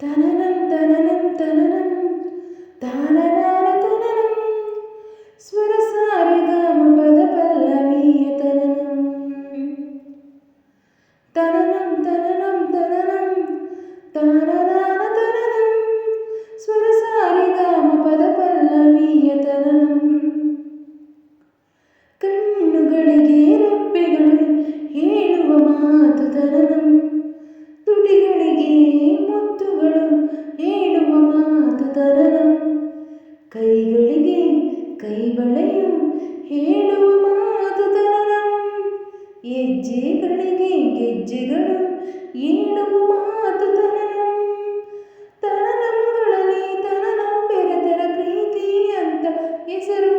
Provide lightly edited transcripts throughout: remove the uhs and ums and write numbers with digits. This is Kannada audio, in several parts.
ತನನಂ ತನನಂ ತನನಂ ತಾನನಾನ ತನನಂ ಸ್ವರ ಸಾರಿಗಮ ಪದ ಪಲ್ಲವಿಯ ತನನಂ ತನನಂ ತನನಂ ತನನಂ ತಾನನಾನ ತನನಂ ಸ್ವರ ಸಾರಿಗಮ ಪದ ಪಲ್ಲವಿಯ ತನನಂ ಕಣ್ಣುಗಳಿಗೆ ರೆಪ್ಪೆಗಳು ಹೇಳುವ ಮಾತು ತನನಂ ತುಟಿಗಳಿಗೆ ಮುತ್ತುಗಳು ಹೇಳುವ ಮಾತು ತನನಂ ಕೈಗಳಿಗೆ ಕೈಬಳೆಯು ಹೇಳುವ ಮಾತು ತನನಂ ಹೆಜ್ಜೆಗಳಿಗೆ ಗೆಜ್ಜೆಗಳು ಹೇಳುವ ಮಾತು ತನನಂ ತನನಂಗಳಲ್ಲಿ ತನನಂ ಬೆರೆತರ ಪ್ರೀತಿ ಅಂತ ಹೆಸರು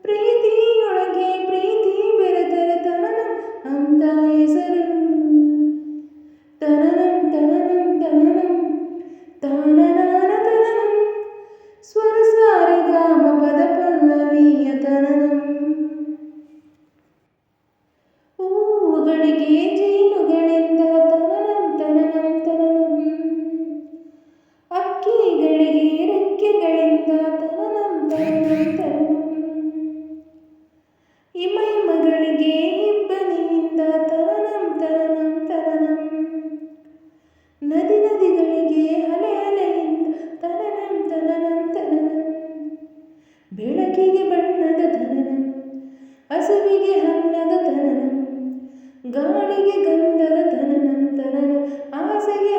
ಪ್ರೀತಿಯೊಳಗೆ ಪ್ರೀತಿ ಬೆರೆತರ ತನನಂ ಅಂತ ಹೆಸರು ತನನಂ ತನನಂ ತನನಂ ತಾನನಾನ ತನನಂ ಸ್ವರ ಸಾರಿಗಮ ಪದ ಪಲ್ಲವಿಯ ತನನಂ ಹೂವುಗಳಿಗೆ ಜೇನುಗಳಿಂದ ತನನಂ ತನನಂ ತನನಂ ಹಕ್ಕಿಗಳಿಗೆ ರೆಕ್ಕೆಗಳಿಂದ ತನನಂ ತನನಂ ತನನಂ ಹಿಮಹಿಮಗಳಿಗೆ ಇಬ್ಬನಿಯಿಂದ ತನನಂ ತನನಂ ತನನಂ ನದಿ ನದಿಗಳಿಗೆ ಅಲೆ ಅಲೆಯಿಂದ ತನನಂ ತನನಂ ತನನಂ ಬೆಳಕಿಗೆ ಬಣ್ಣದ ತನನಂ ಹಸುವಿಗೆ ಅನ್ನದ ತನನಂ ಗಾಳಿಗೆ ಗಂಧದ ತನನಂ ತನನಂ ಆಸೆಗೆ